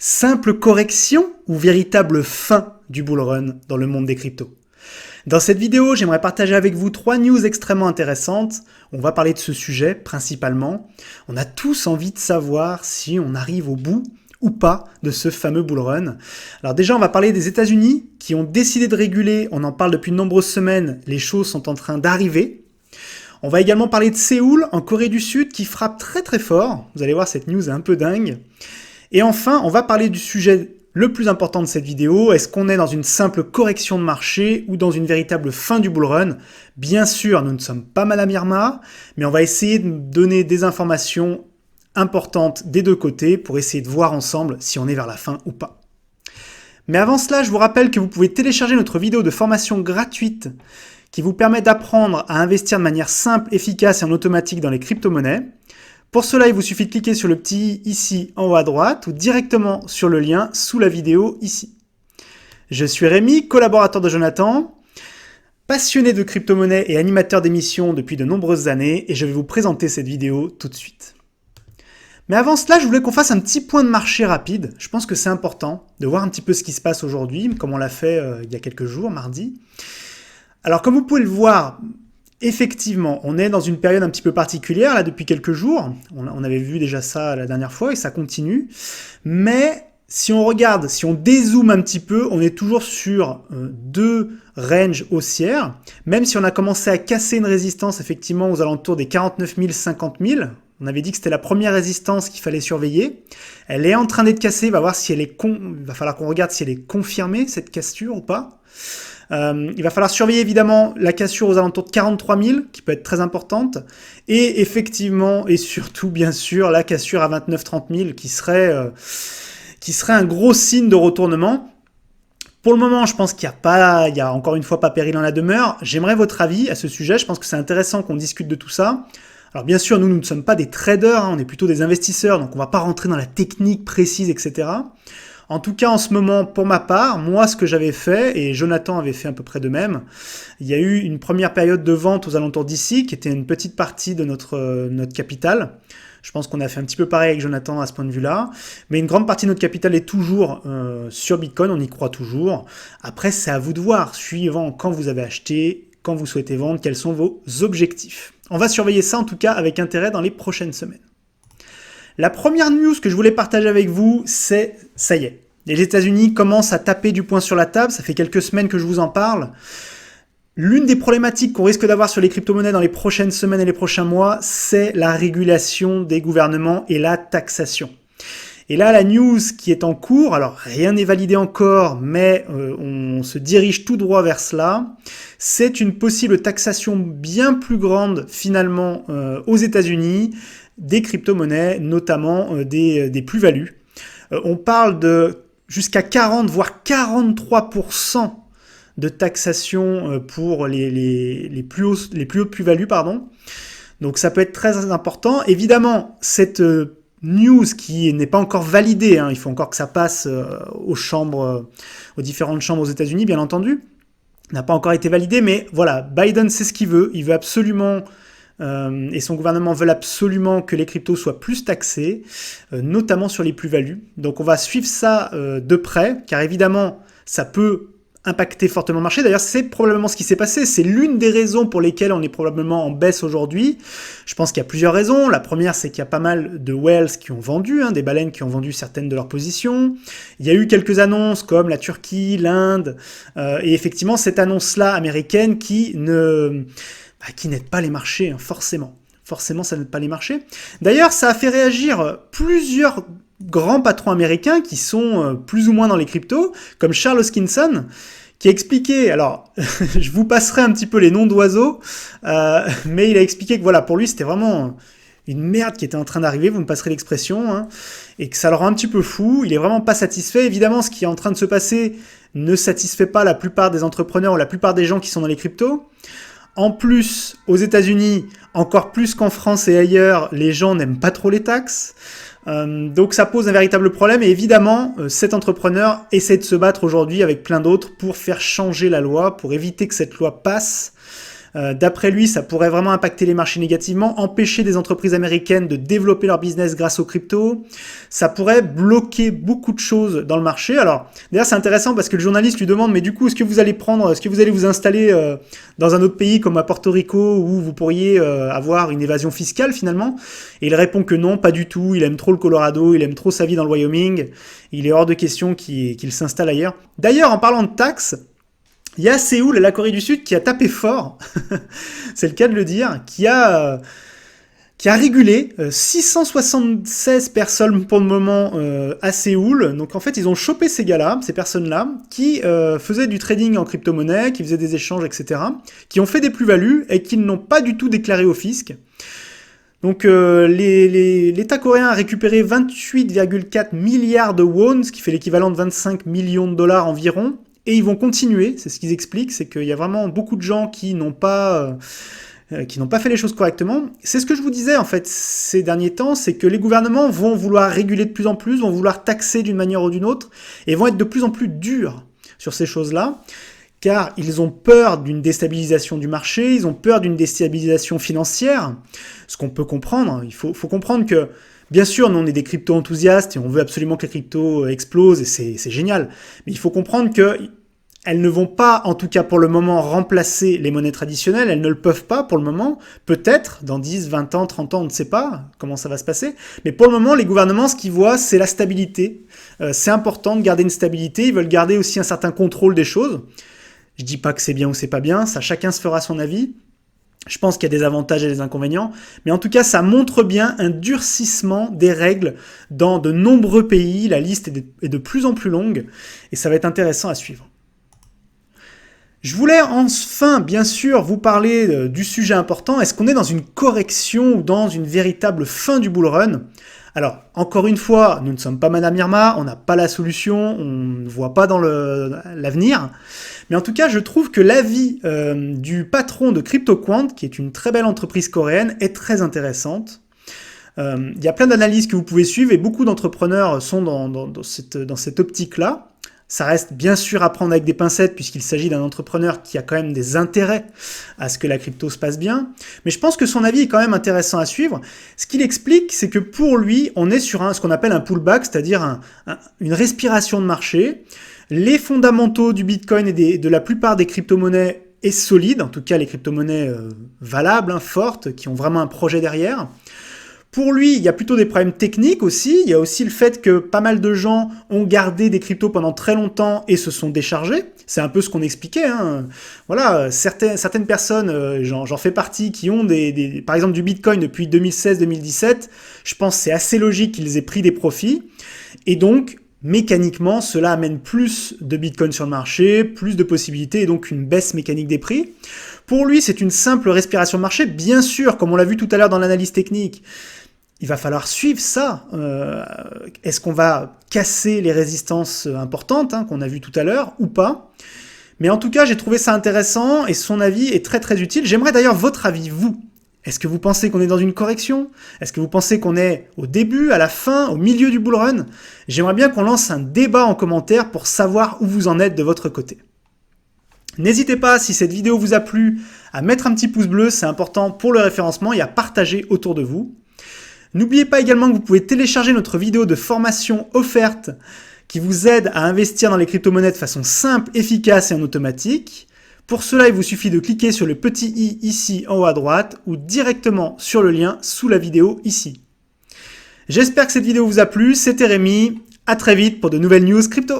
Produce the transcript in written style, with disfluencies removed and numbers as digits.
Simple correction ou véritable fin du bull run dans le monde des cryptos? Dans cette vidéo, j'aimerais partager avec vous 3 news extrêmement intéressantes. On va parler de ce sujet principalement. On a tous envie de savoir si on arrive au bout ou pas de ce fameux bull run. Alors déjà, on va parler des États-Unis qui ont décidé de réguler. On en parle depuis de nombreuses semaines. Les choses sont en train d'arriver. On va également parler de Séoul, en Corée du Sud, qui frappe très très fort. Vous allez voir, cette news est un peu dingue. Et enfin, on va parler du sujet le plus important de cette vidéo. Est-ce qu'on est dans une simple correction de marché ou dans une véritable fin du bull run? Bien sûr, nous ne sommes pas Madame Irma, mais on va essayer de donner des informations importantes des deux côtés pour essayer de voir ensemble si on est vers la fin ou pas. Mais avant cela, je vous rappelle que vous pouvez télécharger notre vidéo de formation gratuite qui vous permet d'apprendre à investir de manière simple, efficace et en automatique dans les crypto-monnaies. Pour cela, il vous suffit de cliquer sur le petit i ici en haut à droite ou directement sur le lien sous la vidéo ici. Je suis Rémi, collaborateur de Jonathan, passionné de crypto-monnaie et animateur d'émissions depuis de nombreuses années et je vais vous présenter cette vidéo tout de suite. Mais avant cela, je voulais qu'on fasse un petit point de marché rapide. Je pense que c'est important de voir un petit peu ce qui se passe aujourd'hui, comme on l'a fait il y a quelques jours, mardi. Alors comme vous pouvez le voir, effectivement, on est dans une période un petit peu particulière, là, depuis quelques jours. On avait vu déjà ça la dernière fois et ça continue. Mais si on regarde, si on dézoome un petit peu, on est toujours sur deux ranges haussières. Même si on a commencé à casser une résistance, effectivement, aux alentours des 49 000, 50 000. On avait dit que c'était la première résistance qu'il fallait surveiller. Elle est en train d'être cassée. Il va falloir qu'on regarde si elle est confirmée, cette cassure ou pas. Il va falloir surveiller évidemment la cassure aux alentours de 43 000, qui peut être très importante, et effectivement, et surtout bien sûr, la cassure à 29-30 000, qui serait un gros signe de retournement. Pour le moment, je pense qu'il y a encore une fois pas péril en la demeure. J'aimerais votre avis à ce sujet, je pense que c'est intéressant qu'on discute de tout ça. Alors bien sûr, nous ne sommes pas des traders, on est plutôt des investisseurs, donc on ne va pas rentrer dans la technique précise, etc. En tout cas, en ce moment, pour ma part, moi, ce que j'avais fait, et Jonathan avait fait à peu près de même, il y a eu une première période de vente aux alentours d'ici, qui était une petite partie de notre capital. Je pense qu'on a fait un petit peu pareil avec Jonathan à ce point de vue-là. Mais une grande partie de notre capital est toujours sur Bitcoin, on y croit toujours. Après, c'est à vous de voir, suivant quand vous avez acheté, quand vous souhaitez vendre, quels sont vos objectifs. On va surveiller ça en tout cas avec intérêt dans les prochaines semaines. La première news que je voulais partager avec vous, c'est ça y est. Les États-Unis commencent à taper du poing sur la table, ça fait quelques semaines que je vous en parle. L'une des problématiques qu'on risque d'avoir sur les crypto-monnaies dans les prochaines semaines et les prochains mois, c'est la régulation des gouvernements et la taxation. Et là, la news qui est en cours, alors rien n'est validé encore, mais on se dirige tout droit vers cela, c'est une possible taxation bien plus grande finalement aux États-Unis des crypto-monnaies, notamment des plus-values. On parle de jusqu'à 40 voire 43% de taxation pour les plus hautes plus-values, pardon. Donc ça peut être très important. Évidemment, cette news qui n'est pas encore validée, il faut encore que ça passe aux différentes chambres aux États-Unis, bien entendu, n'a pas encore été validée, mais voilà, Biden sait ce qu'il veut. Il veut absolument et son gouvernement veut absolument que les cryptos soient plus taxés, notamment sur les plus-values. Donc on va suivre ça de près, car évidemment, ça peut impacter fortement le marché. D'ailleurs, c'est probablement ce qui s'est passé. C'est l'une des raisons pour lesquelles on est probablement en baisse aujourd'hui. Je pense qu'il y a plusieurs raisons. La première, c'est qu'il y a pas mal de whales qui ont vendu, des baleines qui ont vendu certaines de leurs positions. Il y a eu quelques annonces comme la Turquie, l'Inde, et effectivement, cette annonce-là américaine qui n'aide pas les marchés, forcément. Forcément, ça n'aide pas les marchés. D'ailleurs, ça a fait réagir plusieurs grands patrons américains qui sont plus ou moins dans les cryptos, comme Charles Hoskinson, qui a expliqué, alors je vous passerai un petit peu les noms d'oiseaux, mais il a expliqué que voilà, pour lui, c'était vraiment une merde qui était en train d'arriver, vous me passerez l'expression, et que ça le rend un petit peu fou. Il est vraiment pas satisfait. Évidemment, ce qui est en train de se passer ne satisfait pas la plupart des entrepreneurs ou la plupart des gens qui sont dans les cryptos. En plus, aux États-Unis, encore plus qu'en France et ailleurs, les gens n'aiment pas trop les taxes. Donc ça pose un véritable problème et évidemment, cet entrepreneur essaie de se battre aujourd'hui avec plein d'autres pour faire changer la loi, pour éviter que cette loi passe D'après lui, ça pourrait vraiment impacter les marchés négativement, empêcher des entreprises américaines de développer leur business grâce aux cryptos. Ça pourrait bloquer beaucoup de choses dans le marché. Alors, d'ailleurs, c'est intéressant parce que le journaliste lui demande, mais du coup, est-ce que vous allez vous installer dans un autre pays comme à Porto Rico où vous pourriez avoir une évasion fiscale finalement? Et il répond que non, pas du tout. Il aime trop le Colorado, il aime trop sa vie dans le Wyoming. Il est hors de question qu'il s'installe ailleurs. D'ailleurs, en parlant de taxes, il y a Séoul, la Corée du Sud, qui a tapé fort, c'est le cas de le dire, qui a régulé 676 personnes pour le moment à Séoul. Donc en fait, ils ont chopé ces gars-là, ces personnes-là, qui faisaient du trading en crypto-monnaie, qui faisaient des échanges, etc., qui ont fait des plus-values et qui n'ont pas du tout déclaré au fisc. Donc l'État coréen a récupéré 28,4 milliards de won, ce qui fait l'équivalent de 25 millions de dollars environ. Et ils vont continuer, c'est ce qu'ils expliquent, c'est qu'il y a vraiment beaucoup de gens qui n'ont pas fait les choses correctement. C'est ce que je vous disais en fait ces derniers temps, c'est que les gouvernements vont vouloir réguler de plus en plus, vont vouloir taxer d'une manière ou d'une autre, et vont être de plus en plus durs sur ces choses-là, car ils ont peur d'une déstabilisation du marché, ils ont peur d'une déstabilisation financière, ce qu'on peut comprendre. Il faut comprendre que bien sûr, nous on est des crypto-enthousiastes et on veut absolument que les cryptos explosent et c'est génial. Mais il faut comprendre qu'elles ne vont pas, en tout cas pour le moment, remplacer les monnaies traditionnelles. Elles ne le peuvent pas pour le moment. Peut-être dans 10, 20 ans, 30 ans, on ne sait pas comment ça va se passer. Mais pour le moment, les gouvernements, ce qu'ils voient, c'est la stabilité. C'est important de garder une stabilité. Ils veulent garder aussi un certain contrôle des choses. Je dis pas que c'est bien ou c'est pas bien. Ça, chacun se fera son avis. Je pense qu'il y a des avantages et des inconvénients, mais en tout cas, ça montre bien un durcissement des règles dans de nombreux pays. La liste est de plus en plus longue, et ça va être intéressant à suivre. Je voulais enfin, bien sûr, vous parler du sujet important. Est-ce qu'on est dans une correction ou dans une véritable fin du bull run? Alors, encore une fois, nous ne sommes pas Madame Irma, on n'a pas la solution, on ne voit pas dans l'avenir. Mais en tout cas, je trouve que l'avis du patron de CryptoQuant, qui est une très belle entreprise coréenne, est très intéressante. Il y a plein d'analyses que vous pouvez suivre et beaucoup d'entrepreneurs sont dans cette optique-là. Ça reste bien sûr à prendre avec des pincettes puisqu'il s'agit d'un entrepreneur qui a quand même des intérêts à ce que la crypto se passe bien. Mais je pense que son avis est quand même intéressant à suivre. Ce qu'il explique, c'est que pour lui, on est sur ce qu'on appelle un pullback, c'est-à-dire une respiration de marché. Les fondamentaux du Bitcoin et de la plupart des crypto-monnaies est solide, en tout cas les crypto-monnaies valables, fortes, qui ont vraiment un projet derrière. Pour lui, il y a plutôt des problèmes techniques aussi. Il y a aussi le fait que pas mal de gens ont gardé des cryptos pendant très longtemps et se sont déchargés. C'est un peu ce qu'on expliquait. Voilà, certaines personnes, j'en fais partie, qui ont par exemple du Bitcoin depuis 2016-2017. Je pense que c'est assez logique qu'ils aient pris des profits. Et donc, mécaniquement, cela amène plus de Bitcoin sur le marché, plus de possibilités et donc une baisse mécanique des prix. Pour lui, c'est une simple respiration de marché. Bien sûr, comme on l'a vu tout à l'heure dans l'analyse technique, il va falloir suivre ça. Est-ce qu'on va casser les résistances importantes qu'on a vues tout à l'heure ou pas? Mais en tout cas, j'ai trouvé ça intéressant et son avis est très très utile. J'aimerais d'ailleurs votre avis, vous. Est-ce que vous pensez qu'on est dans une correction? Est-ce que vous pensez qu'on est au début, à la fin, au milieu du bull run? J'aimerais bien qu'on lance un débat en commentaire pour savoir où vous en êtes de votre côté. N'hésitez pas, si cette vidéo vous a plu, à mettre un petit pouce bleu, c'est important pour le référencement, et à partager autour de vous. N'oubliez pas également que vous pouvez télécharger notre vidéo de formation offerte qui vous aide à investir dans les crypto-monnaies de façon simple, efficace et en automatique. Pour cela, il vous suffit de cliquer sur le petit i ici en haut à droite ou directement sur le lien sous la vidéo ici. J'espère que cette vidéo vous a plu, c'était Rémi, à très vite pour de nouvelles news crypto.